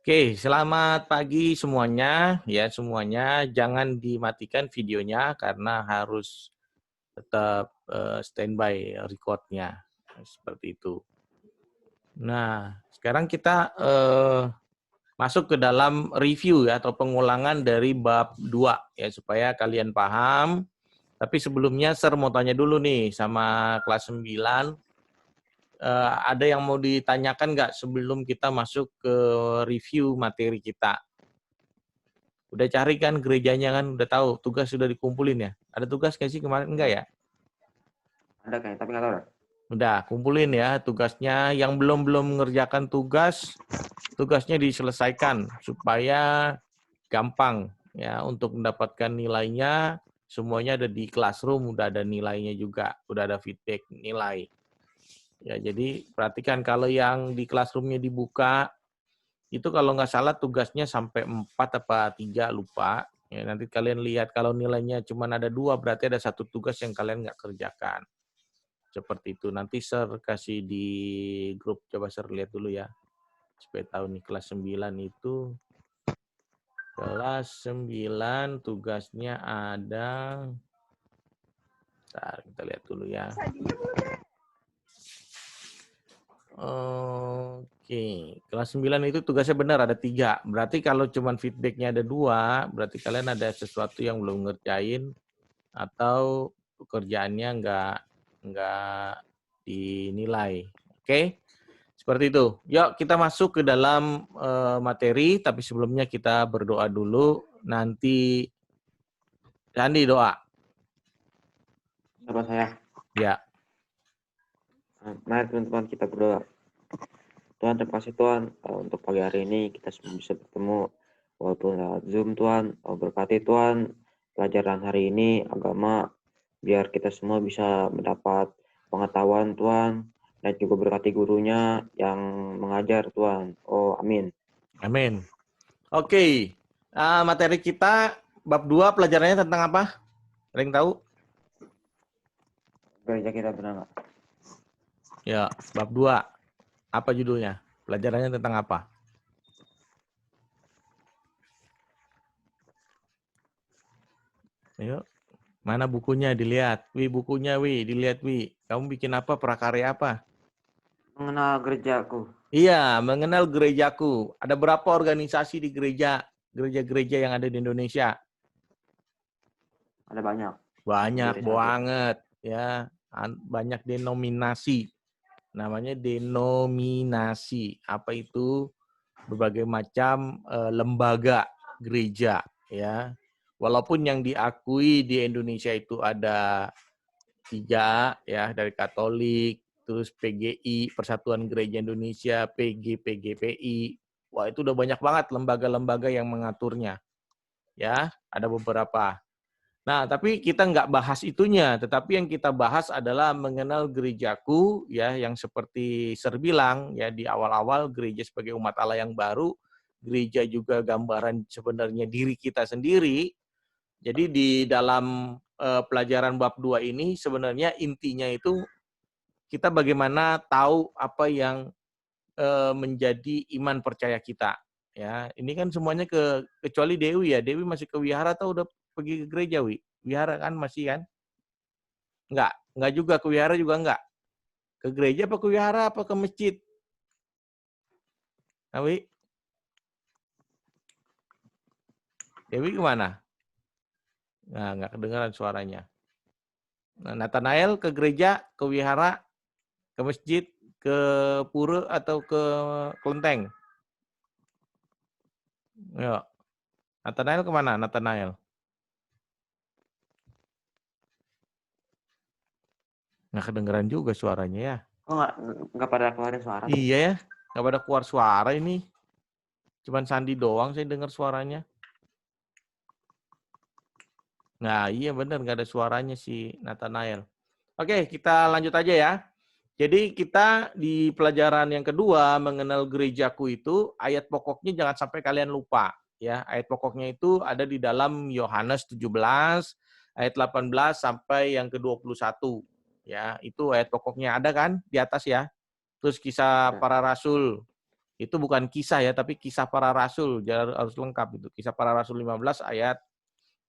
Oke, selamat pagi semuanya. Ya, semuanya jangan dimatikan videonya karena harus tetap standby record-nya. Seperti itu. Nah, sekarang kita masuk ke dalam review ya atau pengulangan dari bab 2 ya supaya kalian paham. Tapi sebelumnya Sir mau tanya dulu nih sama kelas 9. Ada yang mau ditanyakan nggak sebelum kita masuk ke review materi kita? Udah cari kan gerejanya kan, udah tahu, tugas sudah dikumpulin ya? Ada tugas nggak sih kemarin? Enggak ya? Ada kayaknya, tapi nggak tahu. Udah, kumpulin ya tugasnya. Yang belum ngerjakan tugas, tugasnya diselesaikan supaya gampang ya untuk mendapatkan nilainya. Semuanya ada di classroom, udah ada nilainya juga, udah ada feedback nilai. Ya, jadi perhatikan kalau yang di classroomnya dibuka, itu kalau nggak salah tugasnya sampai 4 apa 3, lupa. Ya, nanti kalian lihat kalau nilainya cuma ada 2, berarti ada satu tugas yang kalian nggak kerjakan. Seperti itu. Nanti Sir kasih di grup, coba Sir lihat dulu ya. Supaya tahu nih kelas 9 itu. Kelas 9 tugasnya ada. Bentar, kita lihat dulu ya. Oke, kelas 9 itu tugasnya benar ada 3. Berarti kalau cuma feedbacknya ada 2, berarti kalian ada sesuatu yang belum ngerjain atau pekerjaannya nggak dinilai. Oke, seperti itu. Yuk kita masuk ke dalam materi, tapi sebelumnya kita berdoa dulu. Nanti Sandi doa. Sahabat saya, Ya, mari teman-teman kita berdoa. Tuhan, terima kasih Tuhan untuk pagi hari ini kita semua bisa bertemu walaupun lewat Zoom. Tuhan, berkati Tuhan pelajaran hari ini agama, biar kita semua bisa mendapat pengetahuan Tuhan, dan juga berkati gurunya yang mengajar Tuhan. Oh, amin. amin. Oke, materi kita bab 2 pelajarannya tentang apa? Ada yang tahu? Gereja kita benar nggak? Ya, bab 2. Apa judulnya? Pelajarannya tentang apa? Ayo, mana bukunya dilihat? Bukunya dilihat Kamu bikin apa? Prakarya apa? Mengenal gerejaku. Iya, mengenal gerejaku. Ada berapa organisasi di gereja-gereja yang ada di Indonesia? Ada banyak. Banyak Jadi satu. banget ya. Banyak denominasi. Namanya denominasi. Apa itu? Berbagai macam lembaga gereja ya. Walaupun yang diakui di Indonesia itu ada 3 ya, dari Katolik, terus PGI, Persatuan Gereja Indonesia, PGPI. Wah, itu udah banyak banget lembaga-lembaga yang mengaturnya. Ya, ada beberapa. Nah, tapi kita nggak bahas itunya, tetapi yang kita bahas adalah mengenal gerejaku ya, yang seperti Sir bilang ya di awal-awal, gereja sebagai umat Allah yang baru, gereja juga gambaran sebenarnya diri kita sendiri. Jadi di dalam pelajaran bab 2 ini sebenarnya intinya itu kita bagaimana tahu apa yang menjadi iman percaya kita. Ya, ini kan semuanya kecuali Dewi ya. Dewi masih ke wihara atau udah pergi ke gereja, Wihara kan masih kan? Enggak juga ke wihara juga enggak. Ke gereja apa ke wihara apa ke masjid? Nah, Dewi kemana? Nah, enggak kedengaran suaranya. Nah, Nathanael ke gereja, ke wihara, ke masjid, ke pura atau ke kelenteng? Yuk. Nathanael kemana? Nathanael. Nggak kedengeran juga suaranya ya. Kok nggak pada keluarin suara tuh? Iya ya, nggak pada keluar suara ini. Cuman Sandi doang saya dengar suaranya. Nah iya bener, nggak ada suaranya si Nathanael. Oke, kita lanjut aja ya. Jadi kita di pelajaran yang kedua mengenal gerejaku itu, ayat pokoknya jangan sampai kalian lupa. Ya, ayat pokoknya itu ada di dalam Yohanes 17, ayat 18 sampai yang ke-21. Ya, itu ayat pokoknya ada kan di atas ya. Terus kisah Ada. para rasul. Itu bukan kisah ya, tapi kisah para rasul, harus lengkap itu. Kisah para rasul 15 ayat,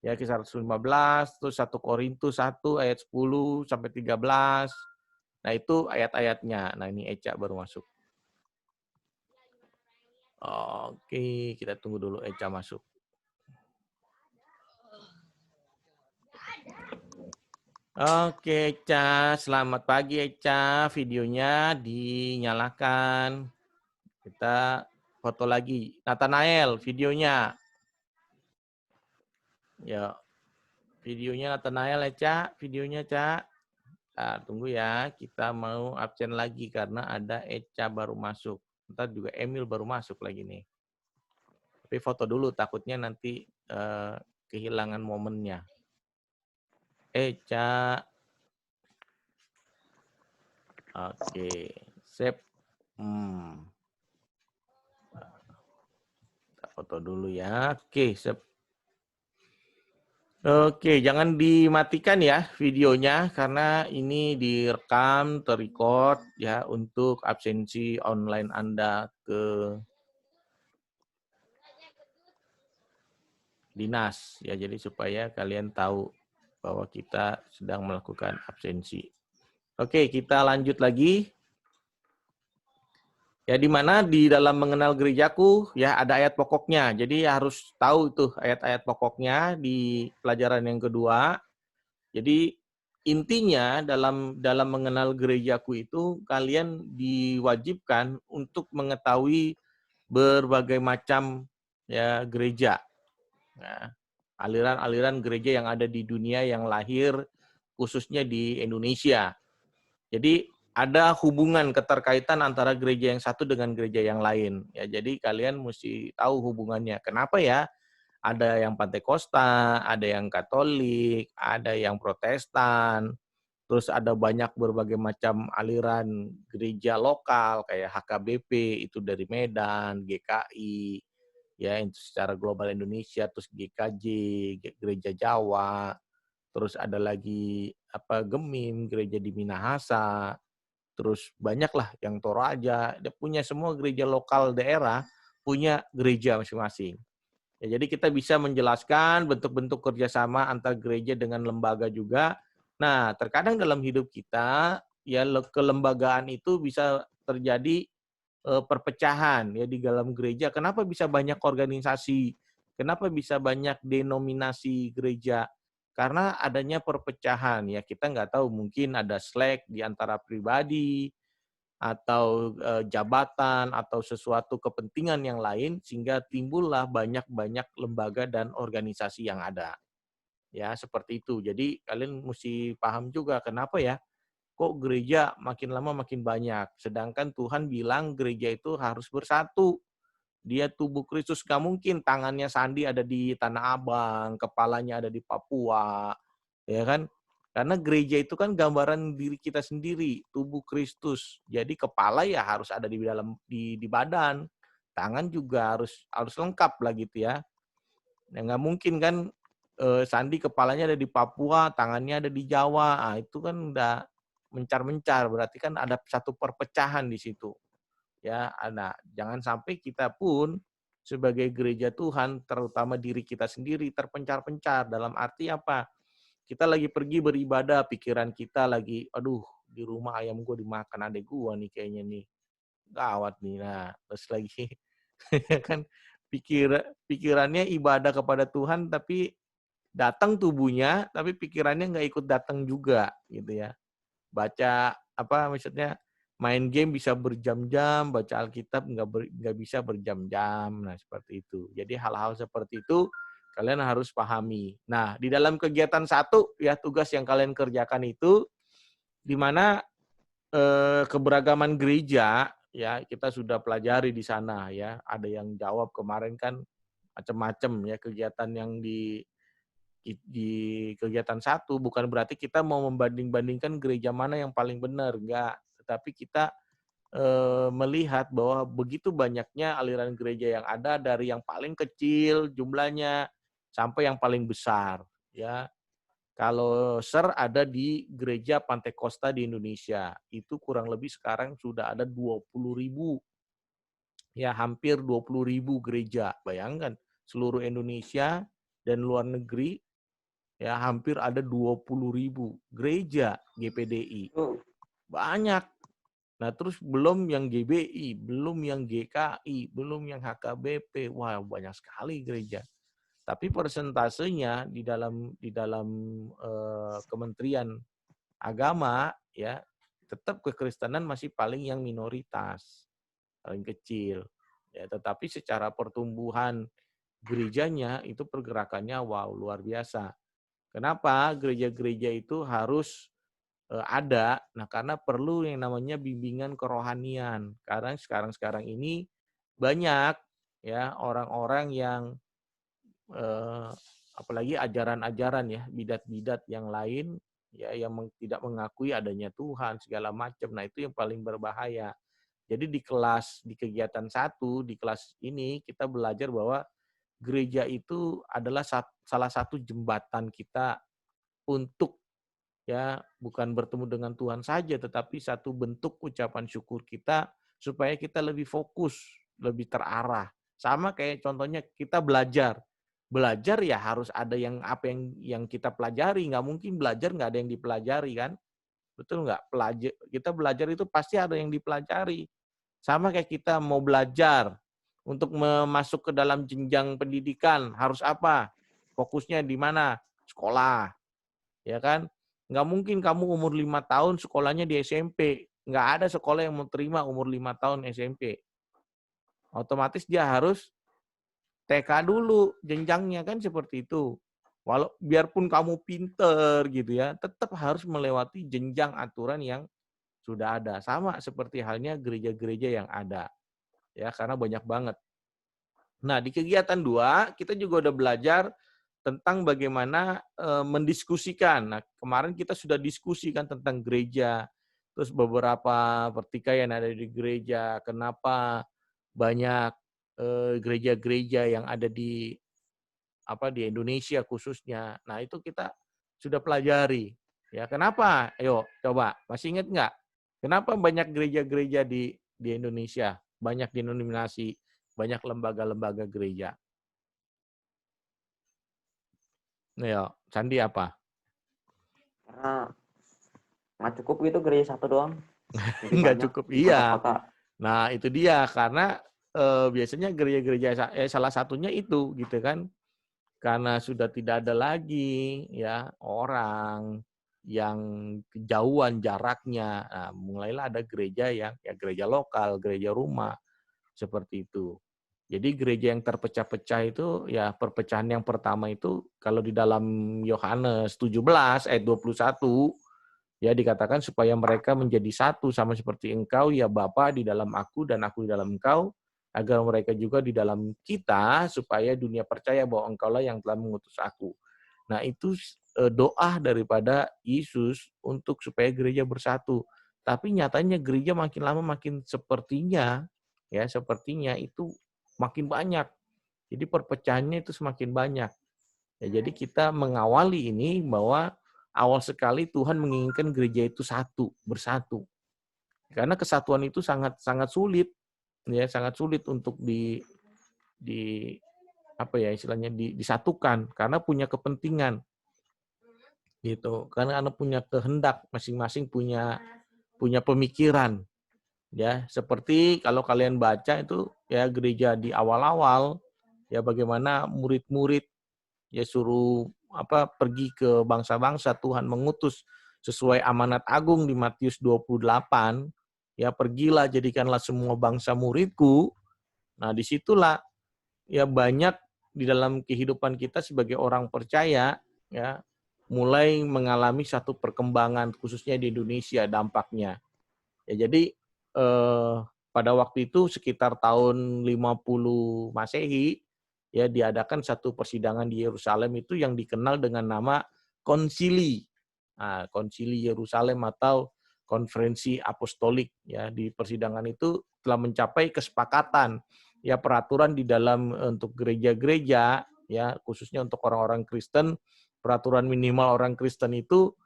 ya kisah rasul 15, terus 1 Korintus 1 ayat 10 sampai 13. Nah itu ayat-ayatnya. Nah ini Eca baru masuk. Oke, kita tunggu dulu Eca masuk. Oke Eca, selamat pagi Eca. Videonya dinyalakan. Kita foto lagi. Nathanael, videonya. Ya, videonya Nathanael ya, Cak. Videonya, Cak. Nah, tunggu ya. Kita mau absen lagi karena ada Eca baru masuk. Ntar juga Emil baru masuk lagi nih. Tapi foto dulu, takutnya nanti kehilangan momennya. Eca. Oke. Sip. Kita foto dulu ya. Oke, sip. Oke, jangan dimatikan ya videonya karena ini direkam, terrecord ya untuk absensi online Anda ke dinas ya. Jadi supaya kalian tahu bahwa kita sedang melakukan absensi. Oke, kita lanjut lagi. Ya, di mana di dalam mengenal gerejaku ya ada ayat pokoknya. Jadi harus tahu tuh ayat-ayat pokoknya di pelajaran yang kedua. Jadi intinya dalam mengenal gerejaku itu kalian diwajibkan untuk mengetahui berbagai macam ya gereja. Ya, aliran-aliran gereja yang ada di dunia yang lahir khususnya di Indonesia. Jadi ada hubungan keterkaitan antara gereja yang satu dengan gereja yang lain. Ya, jadi kalian mesti tahu hubungannya. Kenapa ya? Ada yang Pantekosta, ada yang Katolik, ada yang Protestan, terus ada banyak berbagai macam aliran gereja lokal kayak HKBP itu dari Medan, GKI, ya itu secara global Indonesia, terus GKJ, Gereja Jawa, terus ada lagi apa Gemim, gereja di Minahasa, terus banyaklah yang Toraja, dia punya semua gereja lokal daerah punya gereja masing-masing. Ya, jadi kita bisa menjelaskan bentuk-bentuk kerjasama antar gereja dengan lembaga juga. Nah, terkadang dalam hidup kita, ya kelembagaan itu bisa terjadi perpecahan ya di dalam gereja. Kenapa bisa banyak organisasi? Kenapa bisa banyak denominasi gereja? Karena adanya perpecahan ya. Kita nggak tahu, mungkin ada slack di antara pribadi, atau jabatan atau sesuatu kepentingan yang lain sehingga timbullah banyak-banyak lembaga dan organisasi yang ada. Ya, seperti itu. Jadi kalian mesti paham juga kenapa ya kok gereja makin lama makin banyak. Sedangkan Tuhan bilang gereja itu harus bersatu. Dia tubuh Kristus, gak mungkin tangannya Sandi ada di Tanah Abang, kepalanya ada di Papua, ya kan? Karena gereja itu kan gambaran diri kita sendiri, tubuh Kristus. Jadi kepala ya harus ada di dalam di badan, tangan juga harus lengkap lah gitu ya. Ya nggak mungkin kan Sandi kepalanya ada di Papua, tangannya ada di Jawa. Ah, itu kan udah mencar-mencar, berarti kan ada satu perpecahan di situ. Ya, nah, jangan sampai kita pun sebagai gereja Tuhan, terutama diri kita sendiri terpencar-pencar. Dalam arti apa? Kita lagi pergi beribadah, pikiran kita lagi, aduh, di rumah ayam gue dimakan adek gue nih kayaknya nih. Gawat nih. Nah, terus lagi kan pikirannya ibadah kepada Tuhan, tapi datang tubuhnya, tapi pikirannya nggak ikut datang juga, gitu ya. Baca apa maksudnya main game bisa berjam-jam, baca Alkitab nggak bisa berjam-jam. Nah, seperti itu. Jadi hal-hal seperti itu kalian harus pahami. Nah, di dalam kegiatan satu ya tugas yang kalian kerjakan itu di mana keberagaman gereja ya kita sudah pelajari di sana ya. Ada yang jawab kemarin kan macam-macam ya kegiatan yang di kegiatan satu bukan berarti kita mau membanding-bandingkan gereja mana yang paling benar, enggak. Tetapi kita melihat bahwa begitu banyaknya aliran gereja yang ada dari yang paling kecil jumlahnya sampai yang paling besar, ya. Kalau ada di gereja Pantekosta di Indonesia, itu kurang lebih sekarang sudah ada 20.000 Ya, hampir 20.000 gereja. Bayangkan, seluruh Indonesia dan luar negeri, ya hampir ada 20.000 gereja GPDI. Oh, Banyak. Nah, terus belum yang GBI, belum yang GKI, belum yang HKBP. Wah, banyak sekali gereja. Tapi persentasenya di dalam Kementerian Agama, ya tetap kekristenan masih paling yang minoritas, paling kecil. Ya, tetapi secara pertumbuhan gerejanya itu pergerakannya wow luar biasa. Kenapa gereja-gereja itu harus ada? Nah, karena perlu yang namanya bimbingan kerohanian. Karena sekarang ini banyak ya orang-orang yang eh, apalagi ajaran-ajaran ya, bidat-bidat yang lain ya yang tidak mengakui adanya Tuhan segala macam. Nah, itu yang paling berbahaya. Jadi di kegiatan satu, di kelas ini kita belajar bahwa gereja itu adalah salah satu jembatan kita untuk ya bukan bertemu dengan Tuhan saja, tetapi satu bentuk ucapan syukur kita supaya kita lebih fokus, lebih terarah. Sama kayak contohnya kita belajar. Belajar ya harus ada yang apa yang kita pelajari. Nggak mungkin belajar nggak ada yang dipelajari kan? Betul nggak? Kita belajar itu pasti ada yang dipelajari. Sama kayak kita mau belajar untuk masuk ke dalam jenjang pendidikan harus apa? Fokusnya di mana? Sekolah, ya kan? Nggak mungkin kamu umur 5 tahun sekolahnya di SMP. Nggak ada sekolah yang mau terima umur 5 tahun SMP. Otomatis dia harus TK dulu jenjangnya kan seperti itu. Biarpun kamu pinter gitu ya, tetap harus melewati jenjang aturan yang sudah ada. Sama seperti halnya gereja-gereja yang ada. Ya, karena banyak banget. Nah, di kegiatan 2 kita juga udah belajar tentang bagaimana mendiskusikan. Nah, kemarin kita sudah diskusikan tentang gereja, terus beberapa pertikaian ada di gereja, kenapa banyak gereja-gereja yang ada di Indonesia khususnya. Nah, itu kita sudah pelajari. Ya, kenapa? Ayo, coba. Masih ingat nggak? Kenapa banyak gereja-gereja di Indonesia? Banyak denominasi, banyak lembaga-lembaga gereja. Ayo, Sandi apa? karena nggak cukup gitu gereja satu doang. Jadi Nggak banyak cukup, di iya. kota-kota. Nah, itu dia. Karena biasanya gereja-gereja, salah satunya itu, gitu kan. Karena sudah tidak ada lagi ya orang yang kejauhan jaraknya. Nah, mulailah ada gereja yang ya gereja lokal, gereja rumah seperti itu. Jadi gereja yang terpecah-pecah itu ya perpecahan yang pertama itu kalau di dalam Yohanes 17 ayat 21 ya dikatakan supaya mereka menjadi satu sama seperti engkau ya Bapa di dalam aku dan aku di dalam engkau agar mereka juga di dalam kita supaya dunia percaya bahwa engkaulah yang telah mengutus aku. Nah, itu doa daripada Yesus untuk supaya gereja bersatu. Tapi nyatanya gereja makin lama makin sepertinya itu makin banyak. Jadi perpecahannya itu semakin banyak. Ya, jadi kita mengawali ini bahwa awal sekali Tuhan menginginkan gereja itu bersatu. Karena kesatuan itu sangat sangat sulit, ya sangat sulit untuk di apa ya istilahnya disatukan karena punya kepentingan gitu. Karena anak punya kehendak, masing-masing punya punya pemikiran. Ya, seperti kalau kalian baca itu ya gereja di awal-awal ya bagaimana murid-murid ya suruh pergi ke bangsa-bangsa Tuhan mengutus sesuai amanat agung di Matius 28 ya pergilah jadikanlah semua bangsa muridku. Nah, disitulah ya banyak di dalam kehidupan kita sebagai orang percaya ya mulai mengalami satu perkembangan khususnya di Indonesia dampaknya. Ya jadi pada waktu itu sekitar tahun 50 Masehi ya diadakan satu persidangan di Yerusalem itu yang dikenal dengan nama konsili. Nah, konsili Yerusalem atau konferensi apostolik ya di persidangan itu telah mencapai kesepakatan ya peraturan di dalam untuk gereja-gereja ya khususnya untuk orang-orang Kristen peraturan minimal orang Kristen itu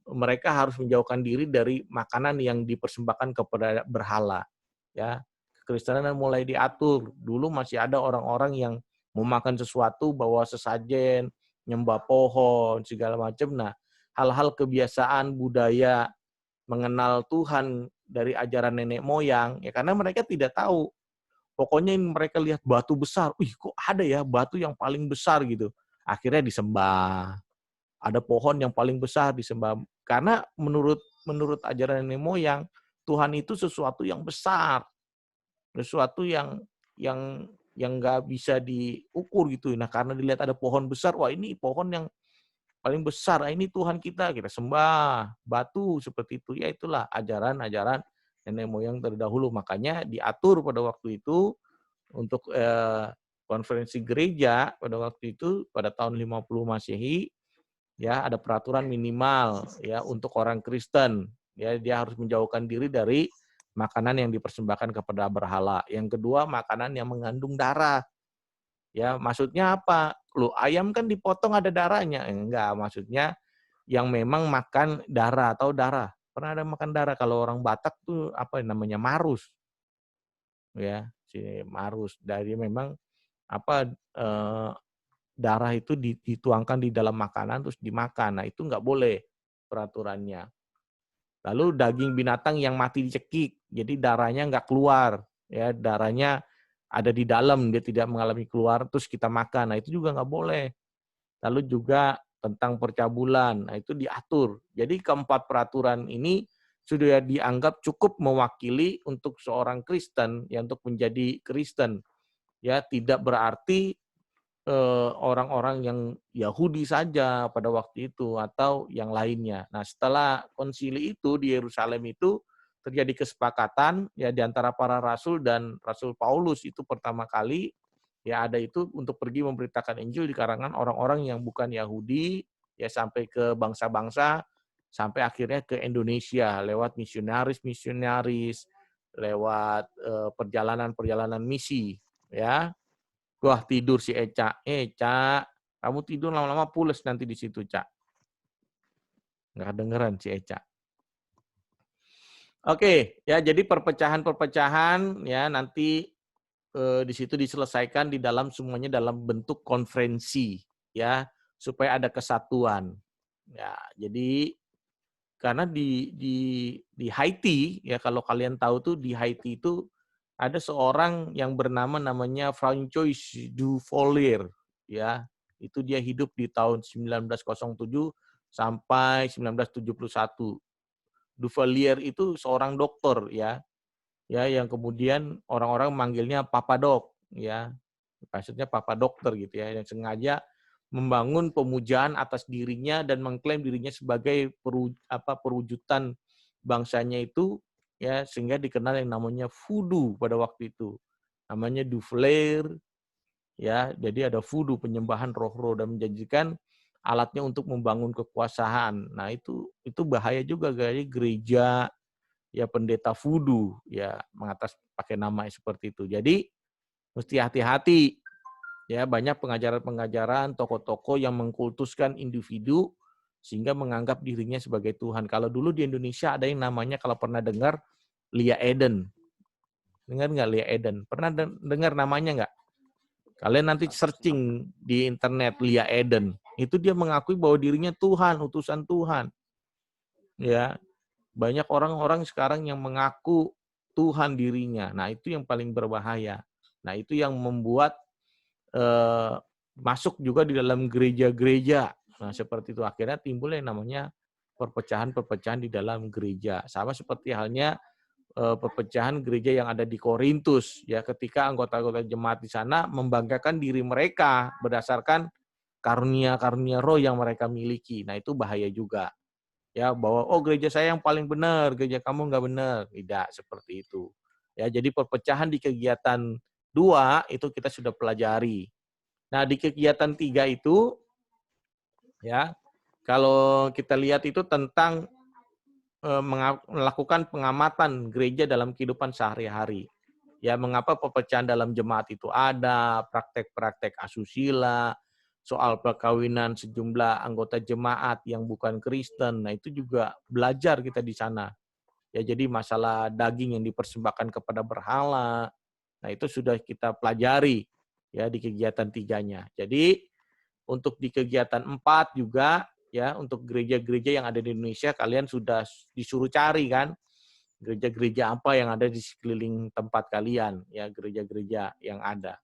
mereka harus menjauhkan diri dari makanan yang dipersembahkan kepada berhala ya kekristenan mulai diatur. Dulu masih ada orang-orang yang mau makan sesuatu bawa sesajen, nyembah pohon, segala macam. Nah, hal-hal kebiasaan budaya mengenal Tuhan dari ajaran nenek moyang, ya karena mereka tidak tahu. Pokoknya mereka lihat batu besar, wih kok ada ya batu yang paling besar gitu. Akhirnya disembah. Ada pohon yang paling besar disembah. Karena menurut ajaran nenek moyang, Tuhan itu sesuatu yang besar, sesuatu yang nggak bisa diukur gitu. Nah karena dilihat ada pohon besar, wah ini pohon yang paling besar, ini Tuhan kita sembah, batu seperti itu. Ya itulah ajaran-ajaran nenek moyang terdahulu. Makanya diatur pada waktu itu untuk konferensi gereja pada waktu itu pada tahun 50 Masehi, ya ada peraturan minimal ya untuk orang Kristen, ya dia harus menjauhkan diri dari makanan yang dipersembahkan kepada berhala. Yang kedua, makanan yang mengandung darah. Ya, maksudnya apa? Lu ayam kan dipotong ada darahnya. Enggak, maksudnya yang memang makan darah atau darah. Pernah ada makan darah kalau orang Batak tuh apa namanya? Marus. Ya, si marus. Dari memang apa darah itu dituangkan di dalam makanan terus dimakan. Nah, itu enggak boleh peraturannya. Lalu daging binatang yang mati dicekik, jadi darahnya nggak keluar, ya darahnya ada di dalam, dia tidak mengalami keluar, terus kita makan, nah itu juga nggak boleh. Lalu juga tentang percabulan, nah itu diatur. Jadi keempat peraturan ini sudah dianggap cukup mewakili untuk seorang Kristen, ya untuk menjadi Kristen. Ya tidak berarti orang-orang yang Yahudi saja pada waktu itu atau yang lainnya. Nah, setelah konsili itu di Yerusalem itu terjadi kesepakatan ya di antara para rasul dan Rasul Paulus itu pertama kali ya ada itu untuk pergi memberitakan Injil di kalangan orang-orang yang bukan Yahudi ya sampai ke bangsa-bangsa sampai akhirnya ke Indonesia lewat misionaris-misionaris, lewat perjalanan-perjalanan misi ya. Wah, tidur si Eca. Eca, kamu tidur lama-lama pules nanti di situ, Cak. Nggak kedengeran si Eca. Oke, ya jadi perpecahan-perpecahan ya nanti di situ diselesaikan di dalam semuanya dalam bentuk konferensi ya supaya ada kesatuan. Ya, jadi karena di Haiti ya kalau kalian tahu tuh di Haiti itu ada seorang yang namanya Francois Duvalier ya. Itu dia hidup di tahun 1907 sampai 1971. Duvalier itu seorang dokter ya. Ya yang kemudian orang-orang manggilnya Papa Dok ya. Maksudnya Papa Dokter gitu ya yang sengaja membangun pemujaan atas dirinya dan mengklaim dirinya sebagai perwujudan bangsanya itu ya sehingga dikenal yang namanya voodoo pada waktu itu. Namanya Duvalier ya. Jadi ada voodoo penyembahan roh-roh dan menjanjikan alatnya untuk membangun kekuasaan. Nah, itu bahaya juga guys, gereja ya pendeta voodoo ya mengatas pakai nama seperti itu. Jadi mesti hati-hati. Ya, banyak pengajaran-pengajaran tokoh-tokoh yang mengkultuskan individu sehingga menganggap dirinya sebagai Tuhan. Kalau dulu di Indonesia ada yang namanya kalau pernah dengar Lia Eden. Dengar nggak Lia Eden? Pernah dengar namanya nggak? Kalian nanti searching di internet Lia Eden. Itu dia mengakui bahwa dirinya Tuhan, utusan Tuhan. Ya, banyak orang-orang sekarang yang mengaku Tuhan dirinya. Nah, itu yang paling berbahaya. Nah, itu yang membuat masuk juga di dalam gereja-gereja. Nah, seperti itu akhirnya timbul yang namanya perpecahan-perpecahan di dalam gereja. Sama seperti halnya perpecahan gereja yang ada di Korintus ya ketika anggota-anggota jemaat di sana membanggakan diri mereka berdasarkan karunia-karunia roh yang mereka miliki. Nah, itu bahaya juga. Ya, bahwa oh gereja saya yang paling benar, gereja kamu nggak benar. Tidak seperti itu. Ya, jadi perpecahan di kegiatan 2 itu kita sudah pelajari. Nah, di kegiatan 3 itu, ya, kalau kita lihat itu tentang melakukan pengamatan gereja dalam kehidupan sehari-hari. Ya, mengapa perpecahan dalam jemaat itu ada, praktek-praktek asusila, soal perkawinan sejumlah anggota jemaat yang bukan Kristen. Nah, itu juga belajar kita di sana. Ya, jadi masalah daging yang dipersembahkan kepada berhala, nah itu sudah kita pelajari ya di kegiatan 3-nya. Jadi untuk di kegiatan 4 juga ya, untuk gereja-gereja yang ada di Indonesia kalian sudah disuruh cari kan, gereja-gereja apa yang ada di sekeliling tempat kalian ya, gereja-gereja yang ada.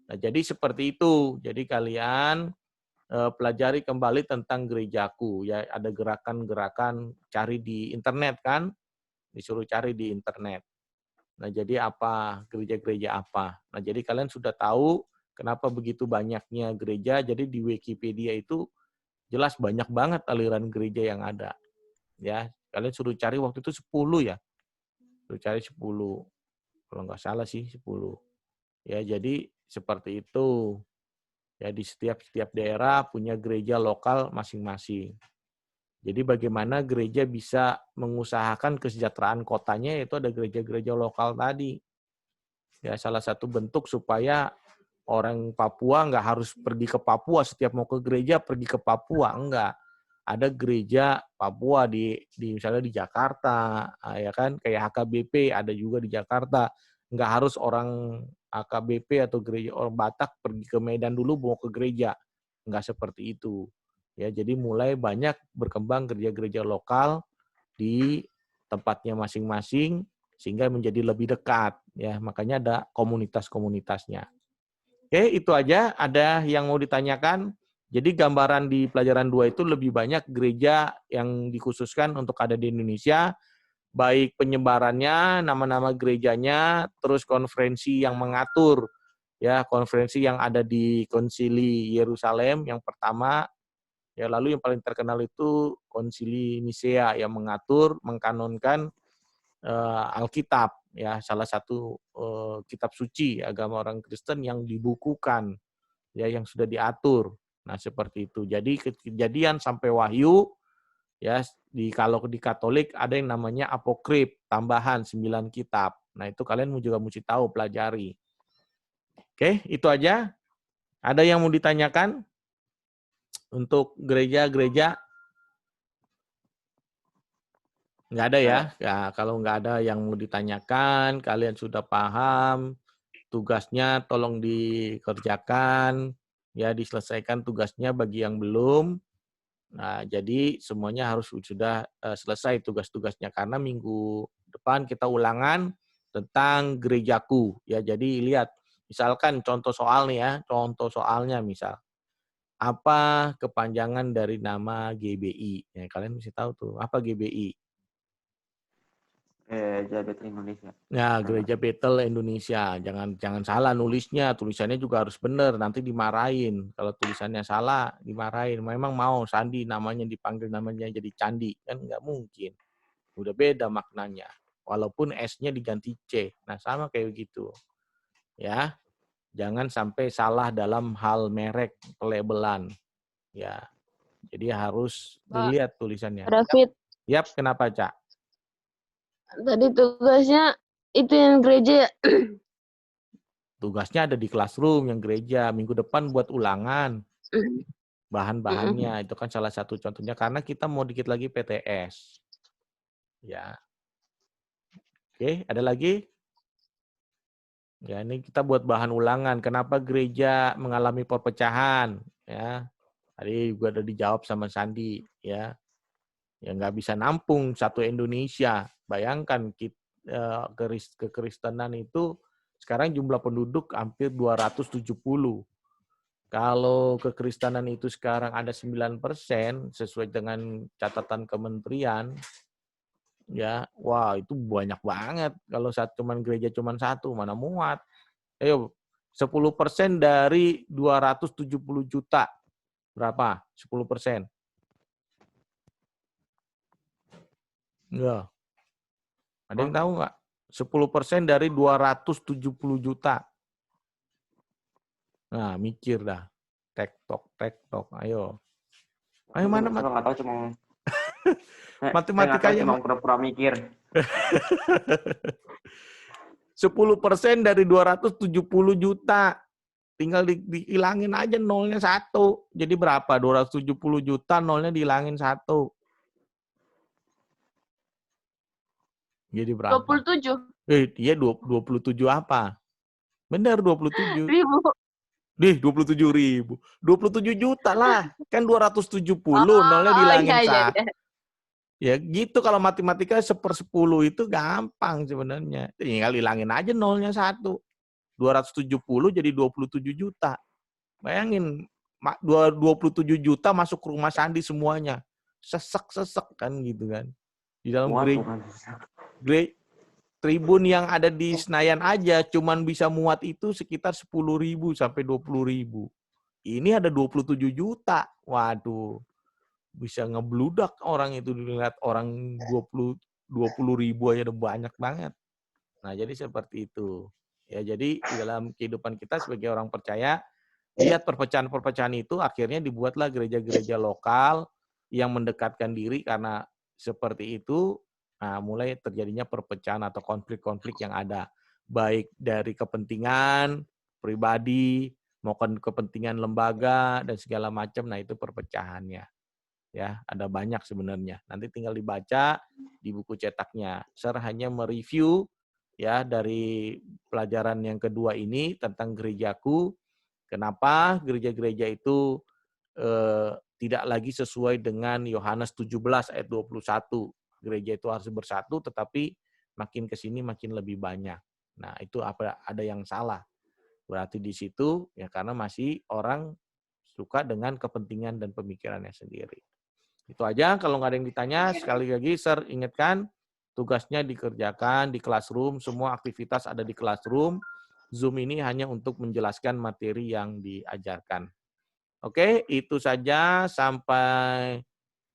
Nah, jadi seperti itu. Jadi kalian pelajari kembali tentang gerejaku ya, ada gerakan-gerakan cari di internet kan, disuruh cari di internet. Nah, jadi apa gereja-gereja apa. Nah, jadi kalian sudah tahu kenapa begitu banyaknya gereja. Jadi di Wikipedia itu jelas banyak banget aliran gereja yang ada. Ya, kalian suruh cari waktu itu 10 ya. Suruh cari 10. Kalau nggak salah sih 10. Ya, jadi seperti itu. Ya, di setiap daerah punya gereja lokal masing-masing. Jadi bagaimana gereja bisa mengusahakan kesejahteraan kotanya, yaitu ada gereja-gereja lokal tadi. Ya, salah satu bentuk supaya orang Papua nggak harus pergi ke Papua, setiap mau ke gereja pergi ke Papua, enggak. Ada gereja Papua di misalnya di Jakarta, ya kan, kayak HKBP ada juga di Jakarta. Nggak harus orang HKBP atau gereja orang Batak pergi ke Medan dulu mau ke gereja. Nggak seperti itu. Ya, jadi mulai banyak berkembang gereja-gereja lokal di tempatnya masing-masing sehingga menjadi lebih dekat ya, makanya ada komunitas-komunitasnya. Oke, itu aja. Ada yang mau ditanyakan? Jadi gambaran di pelajaran 2 itu lebih banyak gereja yang dikhususkan untuk ada di Indonesia, baik penyebarannya, nama-nama gerejanya, terus konferensi yang mengatur ya, konferensi yang ada di Konsili Yerusalem yang pertama. Ya, lalu yang paling terkenal itu Konsili Nisea yang mengatur, mengkanonkan Alkitab, ya salah satu kitab suci agama orang Kristen yang dibukukan, ya yang sudah diatur. Nah seperti itu. Jadi kejadian sampai Wahyu, ya kalau di Katolik ada yang namanya apokrip, tambahan 9 kitab. Nah itu kalian juga mesti tahu, pelajari. Oke, itu aja. Ada yang mau ditanyakan? Untuk gereja-gereja? Nggak ada ya? Ya, kalau nggak ada yang mau ditanyakan, kalian sudah paham, tugasnya tolong dikerjakan, ya diselesaikan tugasnya bagi yang belum. Nah, jadi semuanya harus sudah selesai tugas-tugasnya, karena minggu depan kita ulangan tentang gerejaku. Ya, jadi lihat, misalkan contoh soal nih ya, contoh soalnya misal, apa kepanjangan dari nama GBI? Ya, kalian mesti tahu tuh, apa GBI? Gereja Bethel Indonesia. Nah, Gereja Bethel Indonesia. Jangan salah nulisnya, tulisannya juga harus benar, nanti dimarahin. Kalau tulisannya salah, dimarahin. Memang mau Sandi namanya dipanggil namanya jadi Candi, kan nggak mungkin. Udah beda maknanya. Walaupun S-nya diganti C. Nah, sama kayak gitu. Ya. Jangan sampai salah dalam hal merek, pelabelan. Ya. Jadi harus dilihat tulisannya. David, Yap, kenapa, Cak? tadi tugasnya itu yang gereja ya? Tugasnya ada di classroom yang gereja. Minggu depan buat ulangan. Bahan-bahannya itu kan salah satu contohnya, karena kita mau dikit lagi PTS. Ya. Oke, ada lagi? Ya, ini kita buat bahan ulangan. Kenapa gereja mengalami perpecahan? Ya. Tadi juga udah dijawab sama Sandi, ya. Ya nggak bisa nampung satu Indonesia. Bayangkan kekristenan itu sekarang jumlah penduduk hampir 270. Kalau kekristenan itu sekarang ada 9% sesuai dengan catatan kementerian, ya, wah itu banyak banget. Kalau cuman gereja cuman satu, mana muat. Ayo, 10% dari 270 juta. Berapa? 10%. Ya. Ada yang tahu nggak? 10% dari 270 juta. Nah, mikir dah. Tek-tok. Ayo. Ayo mana? Saya nggak tahu, cuma Matematikanya cuma pura-pura mikir. 10% dari 270 juta. Tinggal dihilangin aja nolnya 1. Jadi berapa? 270 juta nolnya dihilangin 1. Jadi berapa? 27 Iya 27 apa? Benar 27. ribu. 27.000. 27 juta lah. Kan 270, nolnya Oh dihilangin iya. Ya gitu kalau matematika 1/10 itu gampang sebenarnya. Tinggal hilangin aja nolnya 1. 270 jadi 27 juta. Bayangin 27 juta masuk ke rumah Sandi semuanya. Sesek-sesek kan gitu kan. Di dalam Muat gereja, bukan. tribun yang ada di Senayan aja cuman bisa muat itu sekitar 10.000 sampai 20.000. Ini ada 27 juta. Waduh. Bisa ngebludak orang itu dilihat orang 20.000 aja udah banyak banget. Nah, jadi seperti itu. Ya, jadi di dalam kehidupan kita sebagai orang percaya, lihat perpecahan-perpecahan itu akhirnya dibuatlah gereja-gereja lokal yang mendekatkan diri karena seperti itu, nah mulai terjadinya perpecahan atau konflik-konflik yang ada. Baik dari kepentingan pribadi, maupun kepentingan lembaga dan segala macam, nah itu perpecahannya. Ya, ada banyak sebenarnya. Nanti tinggal dibaca di buku cetaknya. Saya hanya mereview ya dari pelajaran yang kedua ini tentang gerejaku. Kenapa gereja-gereja itu tidak lagi sesuai dengan Yohanes 17 ayat 21. Gereja itu harus bersatu, tetapi makin ke sini makin lebih banyak. Nah, itu ada yang salah. Berarti di situ ya karena masih orang suka dengan kepentingan dan pemikirannya sendiri. Itu aja, kalau nggak ada yang ditanya, sekali lagi Sir ingatkan, tugasnya dikerjakan di classroom, semua aktivitas ada di classroom. Zoom ini hanya untuk menjelaskan materi yang diajarkan. Oke, itu saja, sampai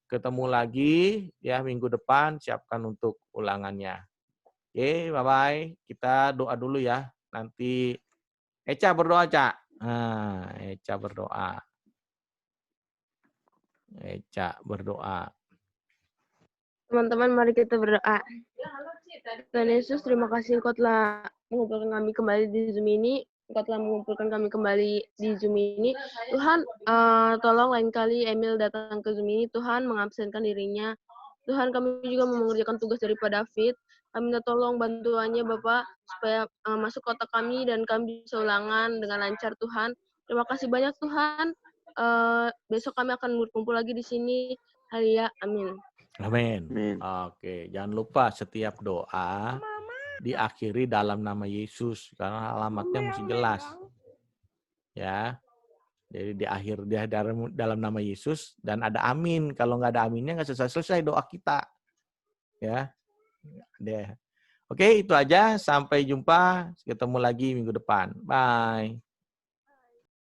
ketemu lagi ya minggu depan, siapkan untuk ulangannya. Oke, bye-bye. Kita doa dulu ya. Nanti Eca berdoa, Cak. Nah, Eca berdoa. Eca berdoa. Teman-teman, mari kita berdoa. Tuhan Yesus, terima kasih Engkau telah mengumpulkan kami kembali di Zoom ini. Engkau telah mengumpulkan kami kembali di Zoom ini. Tuhan, tolong lain kali Emil datang ke Zoom ini, Tuhan mengabsenkan dirinya. Tuhan, kami juga mau mengerjakan tugas dari Pak David. Kami minta tolong bantuannya Bapak, supaya masuk kotak kami dan kami bisa ulangan dengan lancar Tuhan. Terima kasih banyak Tuhan. Besok kami akan berkumpul lagi di sini. Halia, amin. Amin. Amin. Oke, jangan lupa setiap doa diakhiri dalam nama Yesus karena alamatnya mesti jelas. Ya. Jadi di akhir dia dalam nama Yesus dan ada amin. Kalau nggak ada aminnya nggak selesai doa kita. Ya. Deh. Oke, itu aja. Sampai jumpa. Ketemu lagi minggu depan. Bye.